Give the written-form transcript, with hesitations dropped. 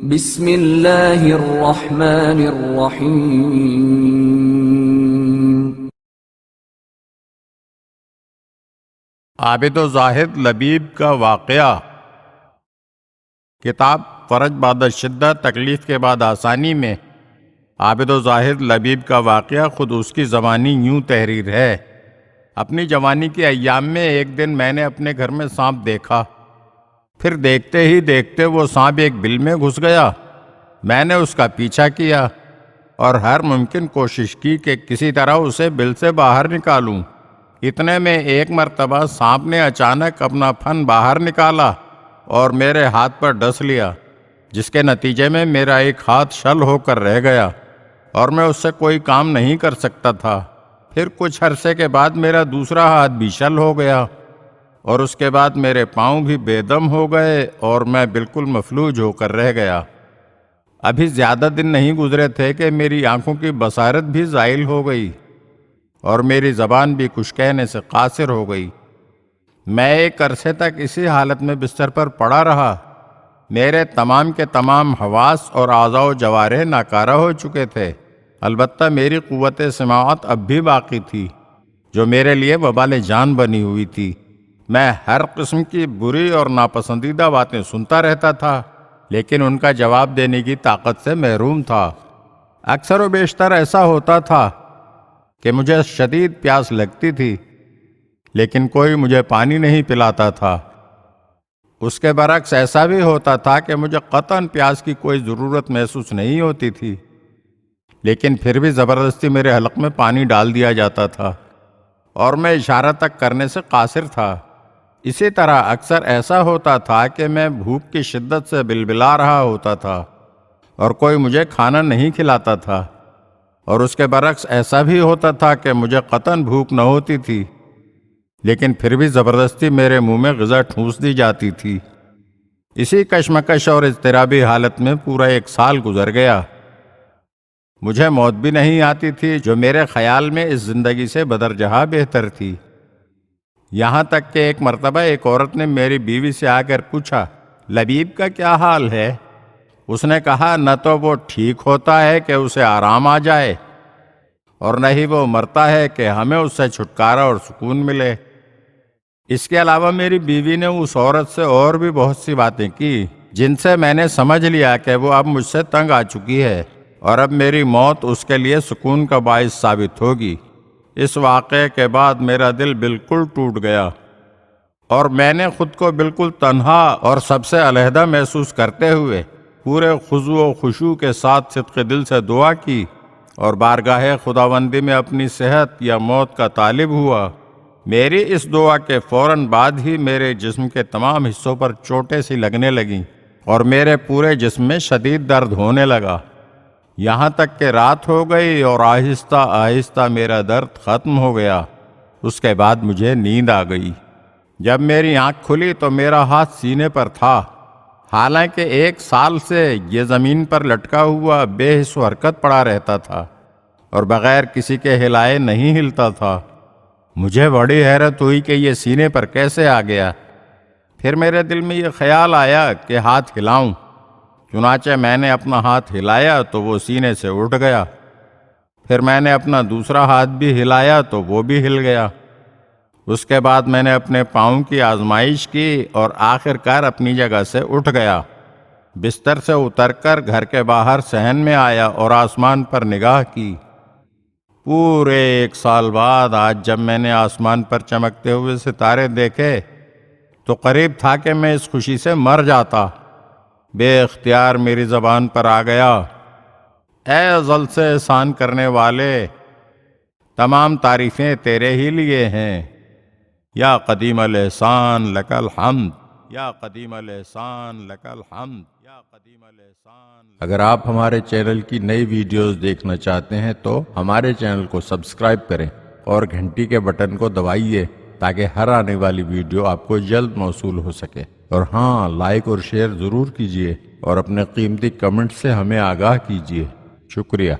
بسم اللہ الرحمن الرحیم۔ عابد و زاہد لبیب کا واقعہ۔ کتاب فرج بعد شدہ، تکلیف کے بعد آسانی میں عابد و زاہد لبیب کا واقعہ خود اس کی زبانی یوں تحریر ہے۔ اپنی جوانی کے ایام میں ایک دن میں نے اپنے گھر میں سانپ دیکھا، پھر دیکھتے ہی دیکھتے وہ سانپ ایک بل میں گھس گیا۔ میں نے اس کا پیچھا کیا اور ہر ممکن کوشش کی کہ کسی طرح اسے بل سے باہر نکالوں۔ اتنے میں ایک مرتبہ سانپ نے اچانک اپنا پھن باہر نکالا اور میرے ہاتھ پر ڈس لیا، جس کے نتیجے میں میرا ایک ہاتھ شل ہو کر رہ گیا اور میں اس سے کوئی کام نہیں کر سکتا تھا۔ پھر کچھ عرصے کے بعد میرا دوسرا ہاتھ بھی شل ہو گیا اور اس کے بعد میرے پاؤں بھی بے دم ہو گئے اور میں بالکل مفلوج ہو کر رہ گیا۔ ابھی زیادہ دن نہیں گزرے تھے کہ میری آنکھوں کی بصارت بھی زائل ہو گئی اور میری زبان بھی کچھ کہنے سے قاصر ہو گئی۔ میں ایک عرصے تک اسی حالت میں بستر پر پڑا رہا۔ میرے تمام کے تمام حواس اور اعضاء و جوارح ناکارہ ہو چکے تھے، البتہ میری قوت سماعت اب بھی باقی تھی، جو میرے لیے وبال جان بنی ہوئی تھی۔ میں ہر قسم کی بری اور ناپسندیدہ باتیں سنتا رہتا تھا، لیکن ان کا جواب دینے کی طاقت سے محروم تھا۔ اکثر و بیشتر ایسا ہوتا تھا کہ مجھے شدید پیاس لگتی تھی، لیکن کوئی مجھے پانی نہیں پلاتا تھا۔ اس کے برعکس ایسا بھی ہوتا تھا کہ مجھے قطعاً پیاس کی کوئی ضرورت محسوس نہیں ہوتی تھی، لیکن پھر بھی زبردستی میرے حلق میں پانی ڈال دیا جاتا تھا اور میں اشارہ تک کرنے سے قاصر تھا۔ اسی طرح اکثر ایسا ہوتا تھا کہ میں بھوک کی شدت سے بلبلا رہا ہوتا تھا اور کوئی مجھے کھانا نہیں کھلاتا تھا، اور اس کے برعکس ایسا بھی ہوتا تھا کہ مجھے قطعاً بھوک نہ ہوتی تھی، لیکن پھر بھی زبردستی میرے منہ میں غذا ٹھونس دی جاتی تھی۔ اسی کشمکش اور اضطرابی حالت میں پورا 1 سال گزر گیا۔ مجھے موت بھی نہیں آتی تھی، جو میرے خیال میں اس زندگی سے بدرجہ بہتر تھی۔ یہاں تک کہ ایک مرتبہ ایک عورت نے میری بیوی سے آ کر پوچھا، لبیب کا کیا حال ہے؟ اس نے کہا، نہ تو وہ ٹھیک ہوتا ہے کہ اسے آرام آ جائے، اور نہ ہی وہ مرتا ہے کہ ہمیں اس سے چھٹکارا اور سکون ملے۔ اس کے علاوہ میری بیوی نے اس عورت سے اور بھی بہت سی باتیں کی، جن سے میں نے سمجھ لیا کہ وہ اب مجھ سے تنگ آ چکی ہے اور اب میری موت اس کے لیے سکون کا باعث ثابت ہوگی۔ اس واقعے کے بعد میرا دل بالکل ٹوٹ گیا اور میں نے خود کو بالکل تنہا اور سب سے علیحدہ محسوس کرتے ہوئے پورے خضوع و خشوع کے ساتھ صدق دل سے دعا کی اور بارگاہ خداوندی میں اپنی صحت یا موت کا طالب ہوا۔ میری اس دعا کے فوراً بعد ہی میرے جسم کے تمام حصوں پر چوٹیں سی لگنے لگیں اور میرے پورے جسم میں شدید درد ہونے لگا، یہاں تک کہ رات ہو گئی اور آہستہ آہستہ میرا درد ختم ہو گیا۔ اس کے بعد مجھے نیند آ گئی۔ جب میری آنکھ کھلی تو میرا ہاتھ سینے پر تھا، حالانکہ 1 سال سے یہ زمین پر لٹکا ہوا بے حس و حرکت پڑا رہتا تھا اور بغیر کسی کے ہلائے نہیں ہلتا تھا۔ مجھے بڑی حیرت ہوئی کہ یہ سینے پر کیسے آ گیا۔ پھر میرے دل میں یہ خیال آیا کہ ہاتھ ہلاؤں، چنانچہ میں نے اپنا ہاتھ ہلایا تو وہ سینے سے اٹھ گیا۔ پھر میں نے اپنا دوسرا ہاتھ بھی ہلایا تو وہ بھی ہل گیا۔ اس کے بعد میں نے اپنے پاؤں کی آزمائش کی اور آخر کار اپنی جگہ سے اٹھ گیا۔ بستر سے اتر کر گھر کے باہر صحن میں آیا اور آسمان پر نگاہ کی۔ پورے 1 سال بعد آج جب میں نے آسمان پر چمکتے ہوئے ستارے دیکھے تو قریب تھا کہ میں اس خوشی سے مر جاتا۔ بے اختیار میری زبان پر آ گیا، اے ازل سے احسان کرنے والے، تمام تعریفیں تیرے ہی لیے ہیں، یا قدیم الاحسان لک الحمد، یا قدیم الاحسان لک الحمد، یا قدیم الاحسان۔ اگر آپ ہمارے چینل کی نئی ویڈیوز دیکھنا چاہتے ہیں تو ہمارے چینل کو سبسکرائب کریں اور گھنٹی کے بٹن کو دبائیے تاکہ ہر آنے والی ویڈیو آپ کو جلد موصول ہو سکے۔ اور ہاں، لائک اور شیئر ضرور کیجیے اور اپنے قیمتی کمنٹ سے ہمیں آگاہ کیجیے۔ شکریہ۔